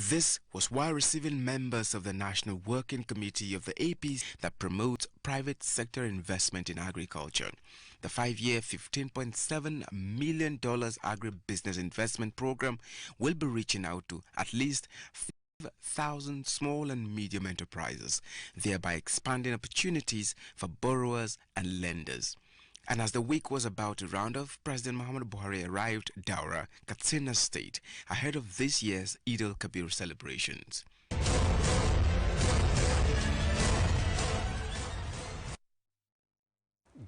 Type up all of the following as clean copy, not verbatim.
This was while receiving members of the National Working Committee of the APC that promotes private sector investment in agriculture. The 5-year $15.7 million agribusiness investment program will be reaching out to at least 5,000 small and medium enterprises, thereby expanding opportunities for borrowers and lenders. And as the week was about to round off, President Muhammadu Buhari arrived Daura, Katsina State, ahead of this year's Eid al-Kabir celebrations.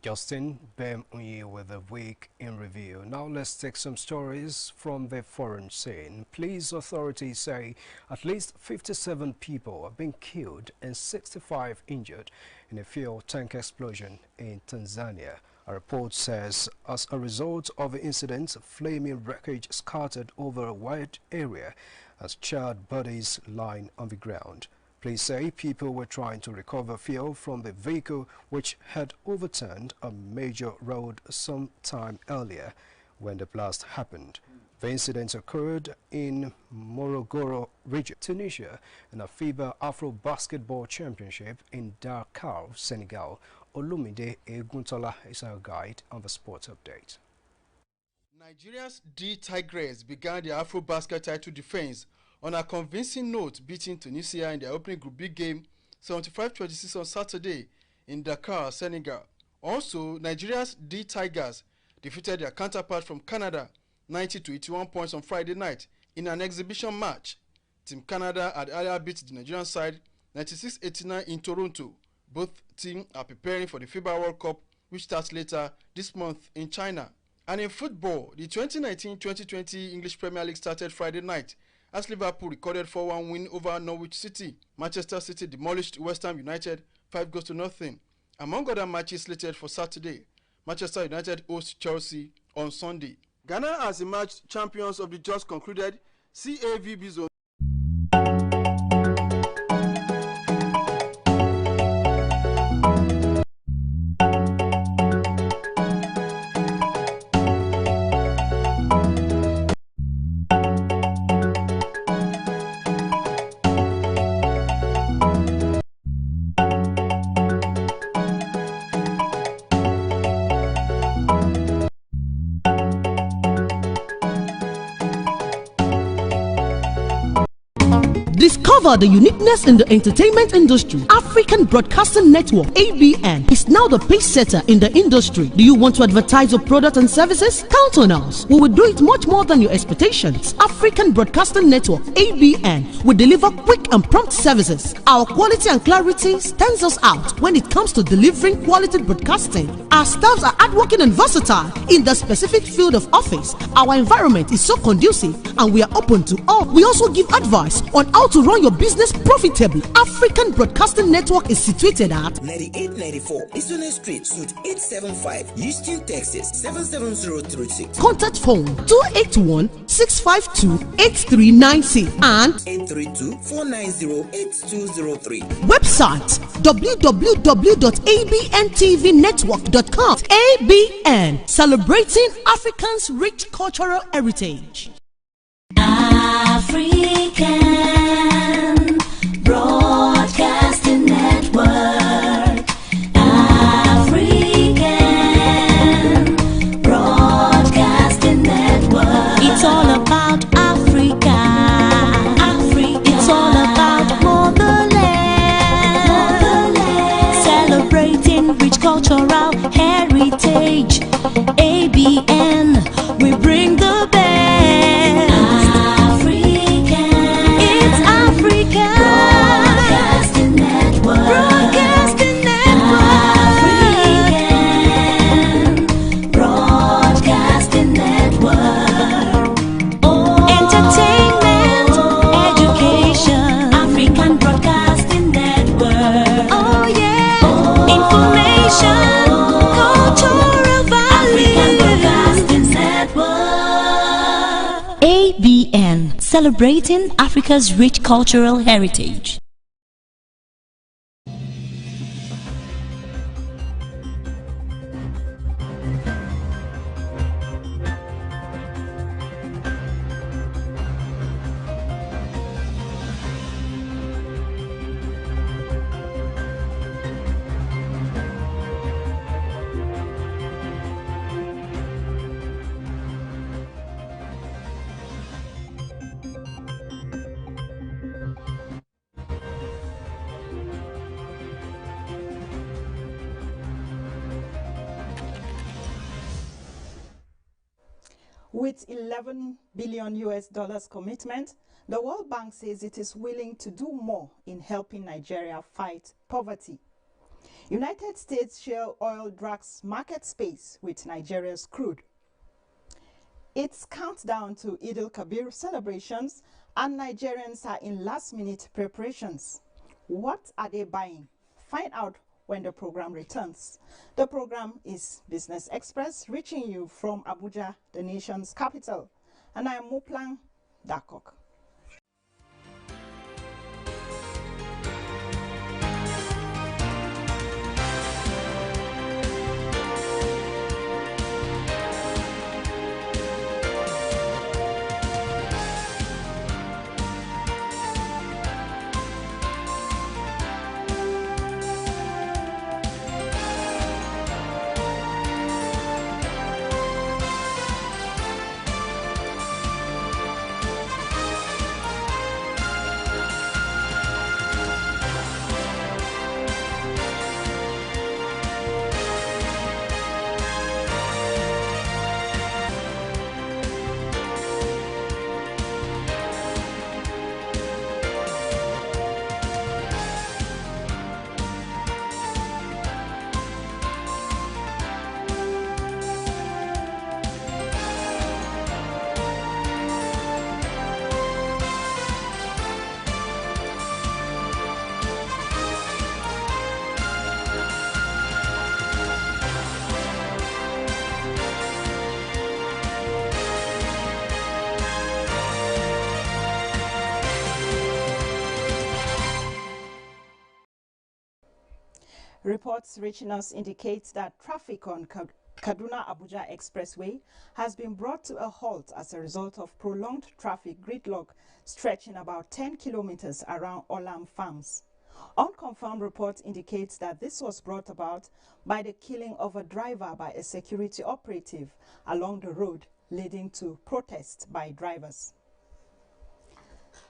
Justin Bem-Unyi with the week in review. Now let's take some stories from the foreign scene. Police authorities say at least 57 people have been killed and 65 injured in a fuel tank explosion in Tanzania. A report says as a result of the incident, flaming wreckage scattered over a wide area as charred bodies lying on the ground. Police say people were trying to recover fuel from the vehicle which had overturned a major road some time earlier when the blast happened. The incident occurred in Morogoro region, Tunisia, in a FIBA Afro Basketball Championship in Dakar, Senegal. Olumide Eguntola is our guide on the sports update. Nigeria's D Tigers began their Afro Basket title defense on a convincing note, beating Tunisia in their opening Group B game 75-26 on Saturday in Dakar, Senegal. Also, Nigeria's D Tigers defeated their counterpart from Canada 90-81 points on Friday night in an exhibition match. Team Canada had earlier beat the Nigerian side 96-89 in Toronto. Both teams are preparing for the FIBA World Cup, which starts later this month in China. And in football, the 2019-2020 English Premier League started Friday night as Liverpool recorded 4-1 win over Norwich City. Manchester City demolished West Ham United 5-0. Among other matches slated for Saturday, Manchester United hosts Chelsea on Sunday. Ghana has emerged champions of the just concluded CAVB zone. Discover the uniqueness in the entertainment industry. African Broadcasting Network (ABN) is now the pace setter in the industry. Do you want to advertise your product and services? Count on us. We will do it much more than your expectations. African Broadcasting Network (ABN) will deliver quick and prompt services. Our quality and clarity stands us out when it comes to delivering quality broadcasting. Our staffs are hardworking and versatile in the specific field of office. Our environment is so conducive and we are open to all. We also give advice on how to run your business profitably. African Broadcasting Network is situated at 9894 Eastern Street, Suite 875, Houston, Texas 77036. Contact phone 281-652-8396 and 832-490-8203. Website www.abntvnetwork.com. ABN, celebrating Africans' rich cultural heritage. African Broadcasting Network. African Broadcasting Network. It's all about Africa. It's all about motherland. Celebrating rich cultural heritage. ABN, we bring the best. Broadcasting Network. Broadcasting Network. African Broadcasting Network. Oh. Entertainment, education. African Broadcasting Network. Oh yeah. Oh. Information, cultural value. African Broadcasting Network. ABN, celebrating Africa's rich cultural heritage. With 11 billion US dollars commitment, the World Bank says it is willing to do more in helping Nigeria fight poverty. United States shale oil drags market space with Nigeria's crude. It's countdown to Eid al-Kabir celebrations and Nigerians are in last-minute preparations. What are they buying? Find out when the program returns. The program is Business Express, reaching you from Abuja, the nation's capital. And I am Muplang Dakok. Reports reaching us indicate that traffic on Kaduna-Abuja Expressway has been brought to a halt as a result of prolonged traffic gridlock stretching about 10 kilometers around Olam Farms. Unconfirmed reports indicate that this was brought about by the killing of a driver by a security operative along the road, leading to protests by drivers.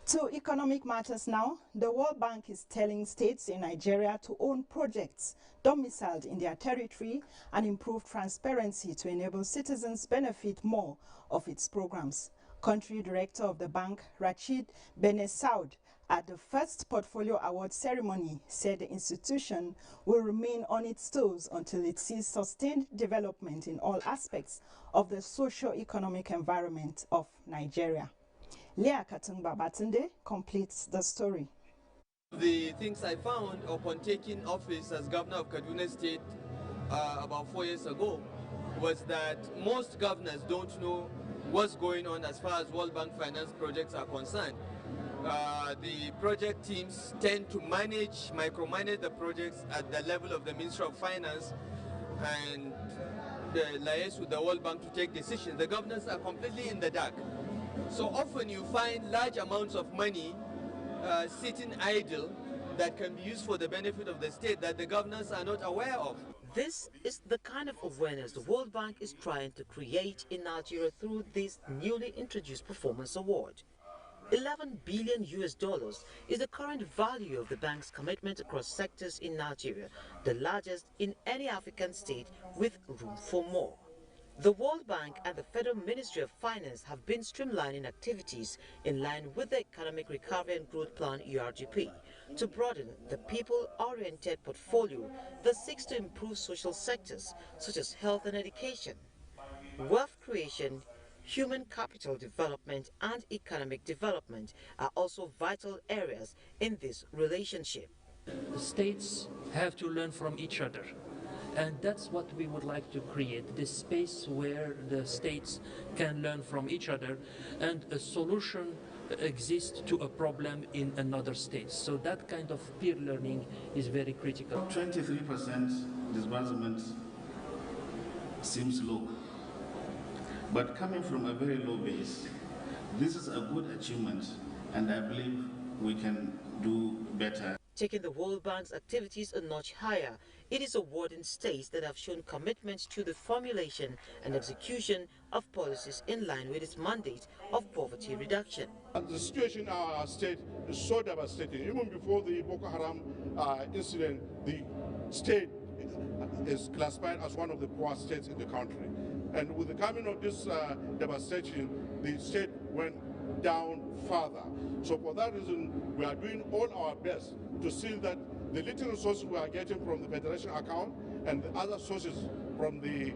To economic matters now, the World Bank is telling states in Nigeria to own projects domiciled in their territory and improve transparency to enable citizens benefit more of its programs. Country Director of the bank, Rachid Benesaud, at the first Portfolio Award ceremony, said the institution will remain on its toes until it sees sustained development in all aspects of the socio-economic environment of Nigeria. Leah Katumba Batunde completes the story. The things I found upon taking office as governor of Kaduna State about 4 years ago was that most governors don't know what's going on as far as World Bank finance projects are concerned. The project teams tend to micromanage the projects at the level of the Ministry of Finance and liaise with the World Bank to take decisions. The governors are completely in the dark. So often you find large amounts of money sitting idle that can be used for the benefit of the state that the governors are not aware of. This is the kind of awareness the World Bank is trying to create in Nigeria through this newly introduced performance award. 11 billion US dollars is the current value of the bank's commitment across sectors in Nigeria, the largest in any African state with room for more. The World Bank and the Federal Ministry of Finance have been streamlining activities in line with the Economic Recovery and Growth Plan (ERGP) to broaden the people-oriented portfolio that seeks to improve social sectors such as health and education, wealth creation, human capital development and economic development are also vital areas in this relationship. The states have to learn from each other. And that's what we would like to create, this space where the states can learn from each other and a solution exists to a problem in another state. So that kind of peer learning is very critical. 23% disbursement seems low, but coming from a very low base, this is a good achievement and I believe we can do better. Taking the World Bank's activities a notch higher, it is awarding states that have shown commitment to the formulation and execution of policies in line with its mandate of poverty reduction. And the situation in our state is so devastating. Even before the Boko Haram incident, the state is classified as one of the poorest states in the country. And with the coming of this devastation, the state went down further. So for that reason, we are doing all our best to see that the little resources we are getting from the Federation account and the other sources from the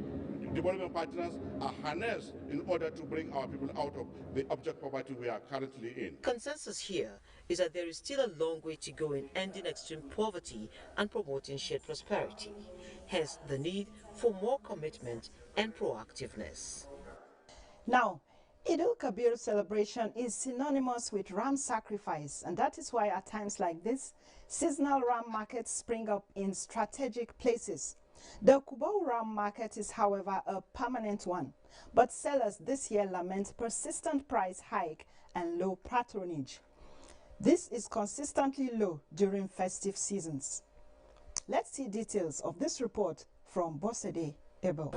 development partners are harnessed in order to bring our people out of the abject poverty we are currently in. Consensus here is that there is still a long way to go in ending extreme poverty and promoting shared prosperity. Hence, the need for more commitment and proactiveness. Now, Eid al-Kabir celebration is synonymous with ram sacrifice, and that is why at times like this, seasonal ram markets spring up in strategic places. The Kubau ram market is, however, a permanent one, but sellers this year lament persistent price hike and low patronage. This is consistently low during festive seasons. Let's see details of this report from Bosede Ebel.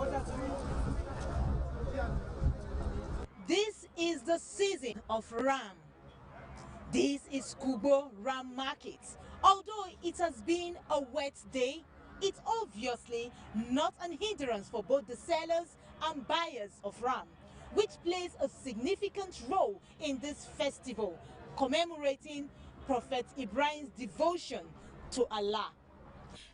This is the season of ram. This is Kubo Ram Market. Although it has been a wet day, it's obviously not an hindrance for both the sellers and buyers of ram, which plays a significant role in this festival, commemorating Prophet Ibrahim's devotion to Allah.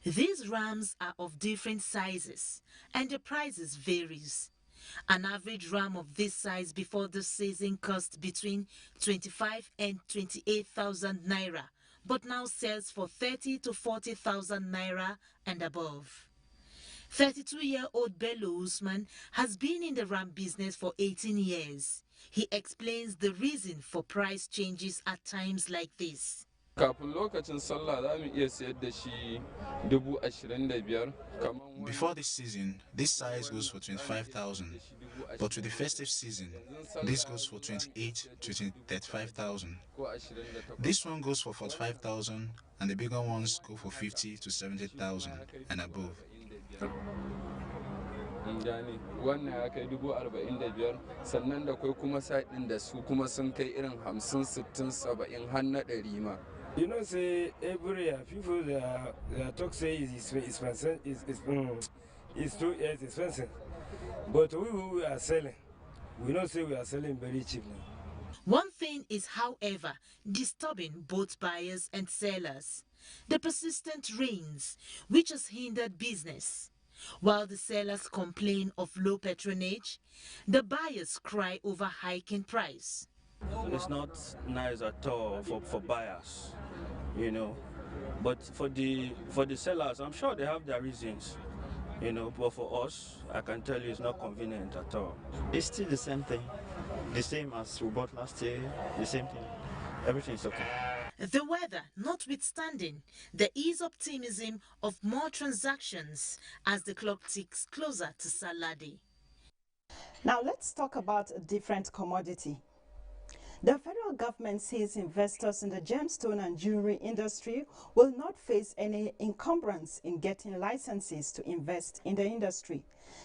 These rams are of different sizes and the prices varies. An average ram of this size before the season cost between 25 and 28,000 naira, but now sells for 30 to 40,000 naira and above. 32-year-old Bello Usman has been in the ram business for 18 years. He explains the reason for price changes at times like this. Before this season, this size goes for 25,000, but with the festive season, this goes for 28 to 35,000. This one goes for 45,000, and the bigger ones go for 50 to 70,000 and above. Wannan ya kai 45,000 sannan da kai kuma site din da su kuma sun kai irin 50 60 70 har na 100 ma. You know, say every year people they talk say it's expensive, it's too expensive, but we are selling. We don't say we are selling very cheap now. One thing is, however, disturbing both buyers and sellers: the persistent rains, which has hindered business. While the sellers complain of low patronage, the buyers cry over hiking price. It's not nice at all for buyers, you know. But for the sellers, I'm sure they have their reasons, you know. But for us, I can tell you, it's not convenient at all. It's still the same thing, the same as we bought last year. The same thing. Everything's okay. The weather notwithstanding, there is optimism of more transactions as the clock ticks closer to Saladi. Now let's talk about a different commodity. The federal government says investors in the gemstone and jewelry industry will not face any encumbrance in getting licenses to invest in the industry.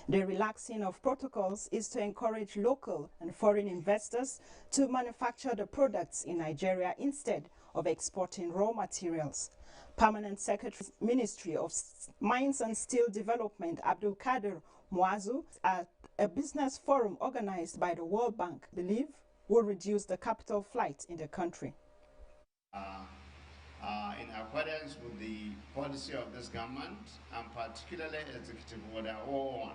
The relaxing of protocols is to encourage local and foreign investors to manufacture the products in Nigeria instead of exporting raw materials. Permanent Secretary, Ministry of Mines and Steel Development, Abdul Kadir Muazu, at a business forum organized by the World Bank, believe will reduce the capital flight in the country. In accordance with the policy of this government, and particularly Executive Order 001,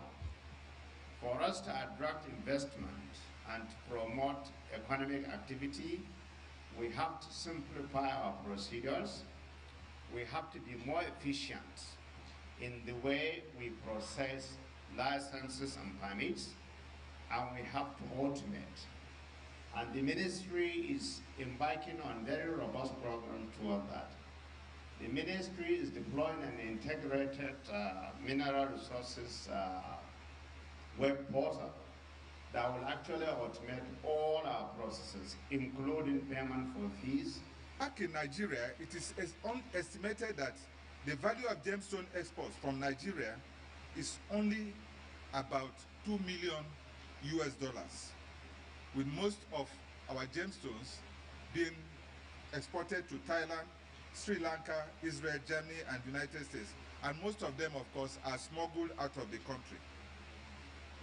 for us to attract investment and promote economic activity, we have to simplify our procedures. We have to be more efficient in the way we process licenses and permits, and we have to automate. And the ministry is embarking on very robust program toward that. The ministry is deploying an integrated mineral resources web portal that will actually automate all our processes, including payment for fees. Back in Nigeria, it is estimated that the value of gemstone exports from Nigeria is only about $2 million, with most of our gemstones being exported to Thailand, Sri Lanka, Israel, Germany, and United States. And most of them, of course, are smuggled out of the country.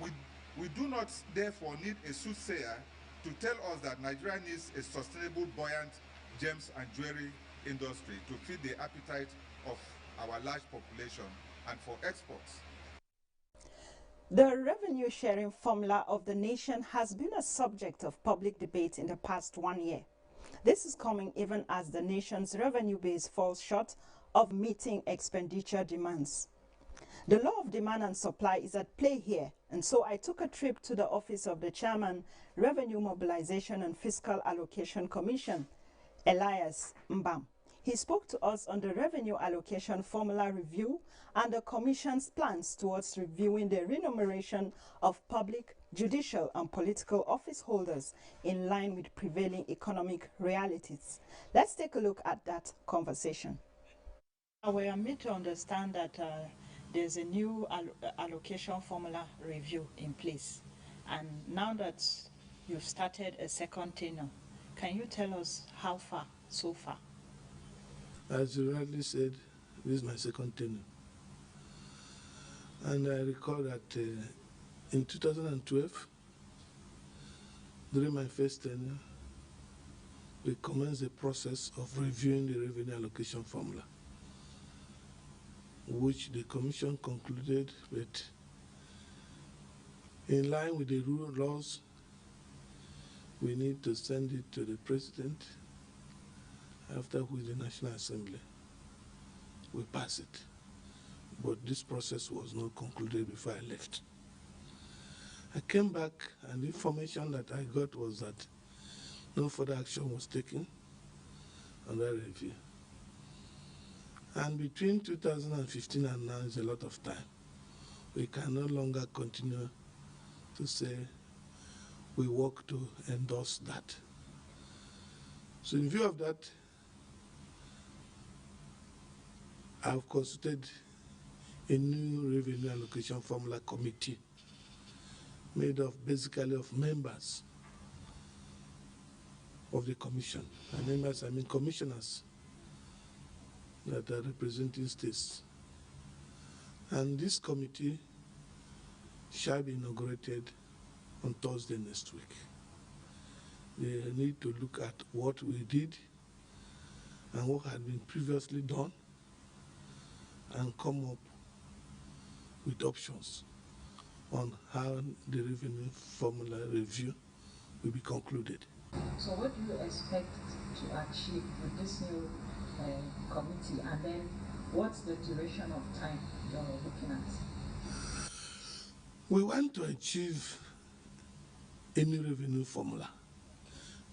With We do not therefore need a soothsayer to tell us that Nigeria needs a sustainable, buoyant gems and jewelry industry to feed the appetite of our large population and for exports. The revenue sharing formula of the nation has been a subject of public debate in the past 1 year. This is coming even as the nation's revenue base falls short of meeting expenditure demands. The law of demand and supply is at play here, and so I took a trip to the office of the Chairman, Revenue Mobilization and Fiscal Allocation Commission, Elias Mbam. He spoke to us on the revenue allocation formula review and the Commission's plans towards reviewing the remuneration of public, judicial and political office holders in line with prevailing economic realities. Let's take a look at that conversation. We are made to understand that there's a new allocation formula review in place. And now that you've started a second tenure, can you tell us how far so far? As you rightly said, this is my second tenure. And I recall that in 2012, during my first tenure, we commenced the process of reviewing the revenue allocation formula, which the Commission concluded with, in line with the rule laws, we need to send it to the President, after which the National Assembly will pass it. But this process was not concluded before I left. I came back and the information that I got was that no further action was taken on that review. And between 2015 and now is a lot of time. We can no longer continue to say we work to endorse that. So in view of that, I've constituted a new revenue allocation formula committee made of basically of members of the Commission. And members, I mean commissioners that are representing states. And this committee shall be inaugurated on Thursday next week. They need to look at what we did and what had been previously done and come up with options on how the revenue formula review will be concluded. So what do you expect to achieve with this new committee, and then what's the duration of time you're looking at? We want to achieve a new revenue formula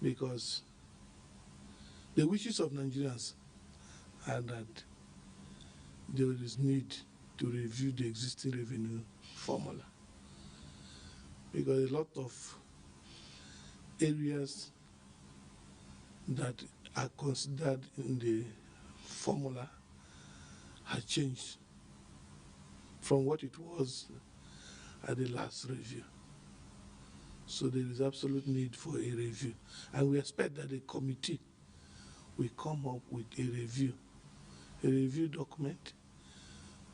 because the wishes of Nigerians are that there is need to review the existing revenue formula, because a lot of areas that are considered in the formula have changed from what it was at the last review. So there is absolute need for a review. And we expect that the committee will come up with a review document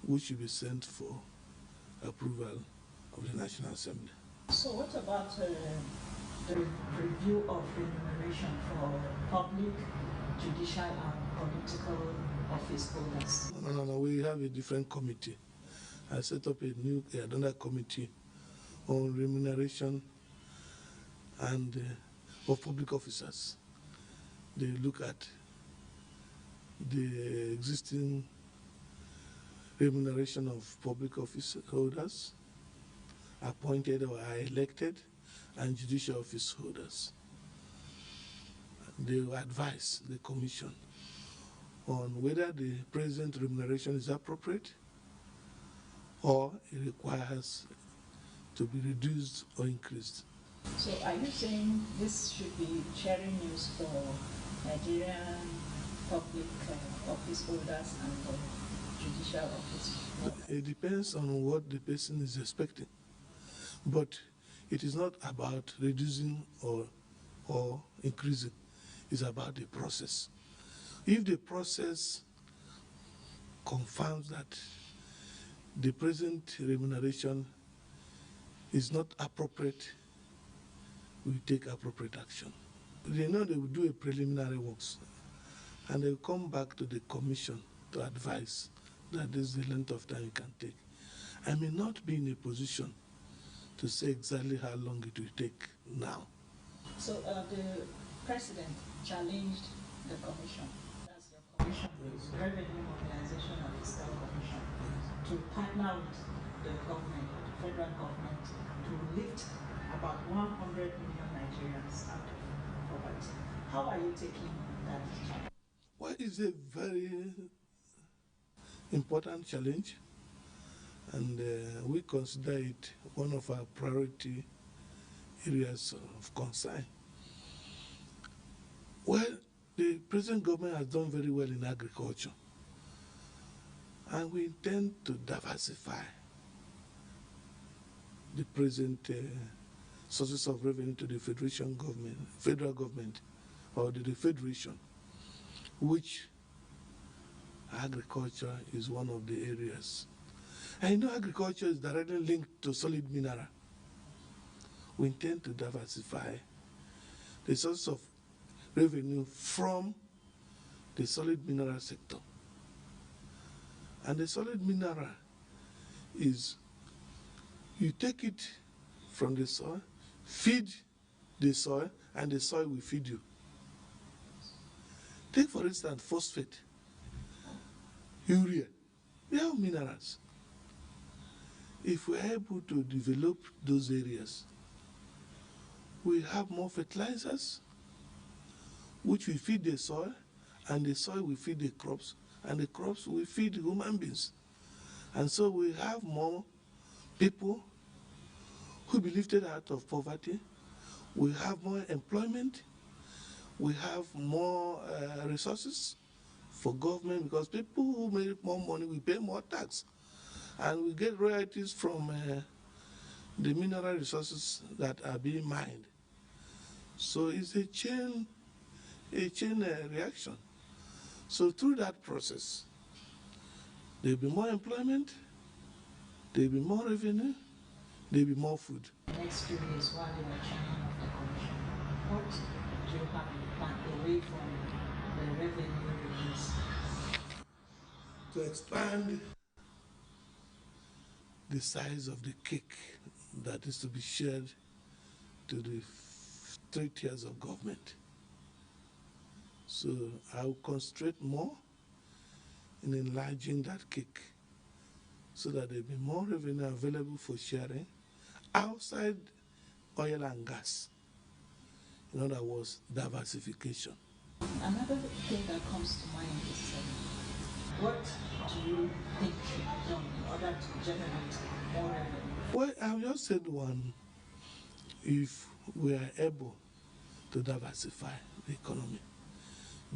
which will be sent for approval of the National Assembly. So what about the review of remuneration for public, judicial and political office holders? No, we have a different committee. I set up another committee on remuneration and of public officers. They look at the existing remuneration of public office holders, appointed or are elected, and judicial office holders. They will advise the Commission on whether the present remuneration is appropriate or it requires to be reduced or increased. So are you saying this should be sharing news for Nigerian public office holders and judicial office holders? It depends on what the person is expecting. But it is not about reducing or increasing. It's about the process. If the process confirms that the present remuneration is not appropriate, we take appropriate action. They know they will do a preliminary works, and they will come back to the commission to advise that this is the length of time it can take. I may not be in a position to say exactly how long it will take now. So the president challenged the commission, that's your commission, the Revenue Mobilization and Fiscal Commission, to partner with the government, the federal government, to lift about 100 million Nigerians out of poverty. How are you taking that challenge? Well, it's a very important challenge, and we consider it one of our priority areas of concern. Well, the present government has done very well in agriculture, and we intend to diversify the present sources of revenue to the federal government, or the federation, which agriculture is one of the areas. And you know, agriculture is directly linked to solid mineral. We intend to diversify the source of revenue from the solid mineral sector. And the solid mineral is, you take it from the soil, feed the soil, and the soil will feed you. Take, for instance, phosphate, urea. They are minerals. If we are able to develop those areas, we have more fertilizers, which will feed the soil, and the soil will feed the crops, and the crops will feed human beings. And so we have more people who be lifted out of poverty. We have more employment. We have more resources for government, because people who make more money will pay more tax. And we get royalties from the mineral resources that are being mined. So it's a chain reaction. So through that process, there will be more employment, there will be more revenue, there will be more food. Next 2 years, while you are chairman of the commission, what do you have in plan away from the revenue release? To expand the size of the cake that is to be shared to the 3 tiers of government. So I will concentrate more in enlarging that cake so that there will be more revenue available for sharing outside oil and gas. In other words, diversification. Another thing that comes to mind is what do you think should be done in order to generate more revenue? Well, I've just said one. If we are able to diversify the economy,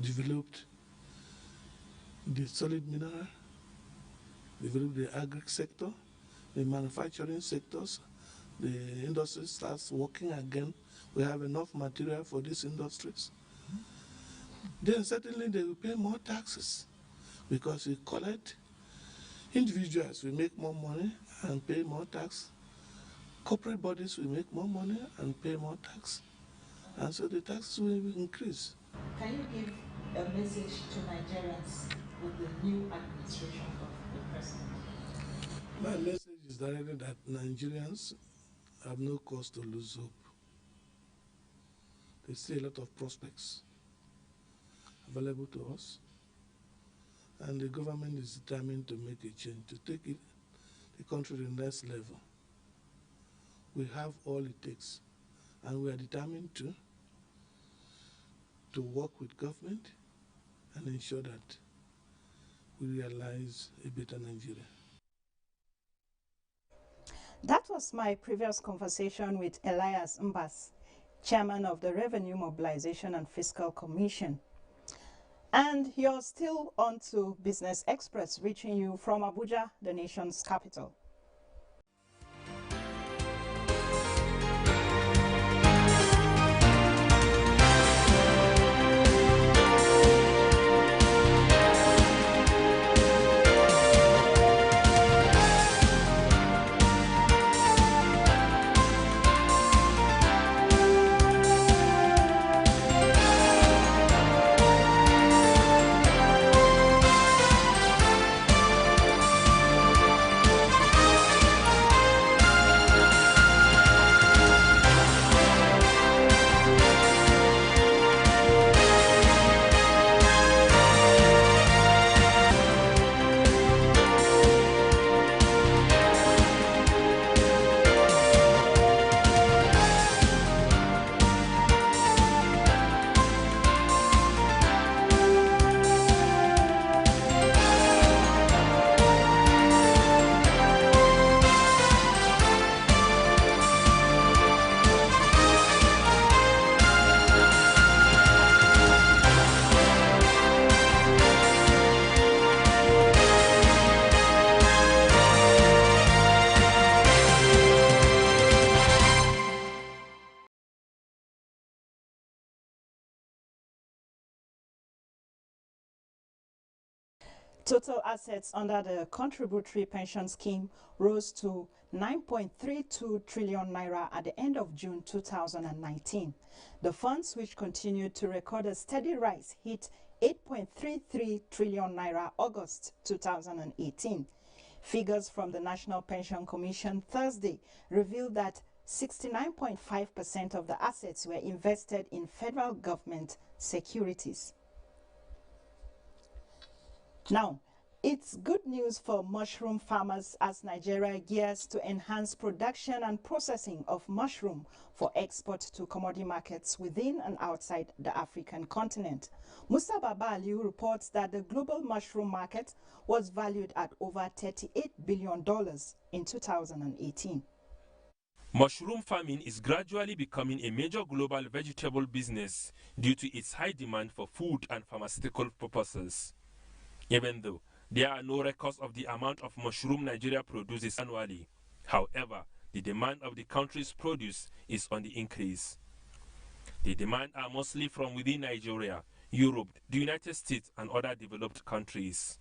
developed the solid mineral, develop the agri sector, the manufacturing sectors, the industry starts working again, we have enough material for these industries, then certainly they will pay more taxes, because we collect, individuals will make more money and pay more tax, corporate bodies will make more money and pay more tax, and so the taxes will increase. Can you give a message to Nigerians with the new administration of the president? My message is directly that Nigerians have no cause to lose hope. There's still a lot of prospects available to us, and the government is determined to make a change, to take the country to the next level. We have all it takes, and we are determined to work with government and ensure that we realize a better Nigeria. That was my previous conversation with Elias Mbas, chairman of the Revenue Mobilization and Fiscal Commission. And you're still on to Business Express, reaching you from Abuja, the nation's capital. Total assets under the contributory pension scheme rose to 9.32 trillion naira at the end of June 2019. The funds, which continued to record a steady rise, hit 8.33 trillion naira August 2018. Figures from the National Pension Commission Thursday revealed that 69.5% of the assets were invested in federal government securities. Now, it's good news for mushroom farmers as Nigeria gears to enhance production and processing of mushroom for export to commodity markets within and outside the African continent. Musa Babaliu reports that the global mushroom market was valued at over $38 billion in 2018. Mushroom farming is gradually becoming a major global vegetable business due to its high demand for food and pharmaceutical purposes. Even though there are no records of the amount of mushroom Nigeria produces annually, however, the demand of the country's produce is on the increase. The demand are mostly from within Nigeria, Europe, the United States, and other developed countries.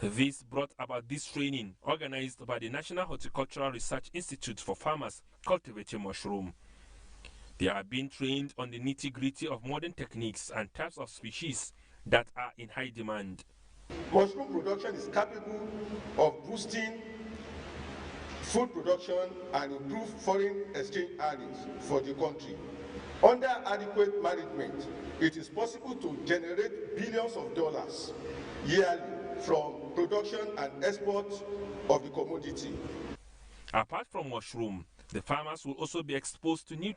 This brought about this training organized by the National Horticultural Research Institute for farmers cultivating mushroom. They are being trained on the nitty-gritty of modern techniques and types of species that are in high demand. Mushroom production is capable of boosting food production and improve foreign exchange earnings for the country. Under adequate management, it is possible to generate billions of dollars yearly from production and export of the commodity. Apart from mushroom, the farmers will also be exposed to new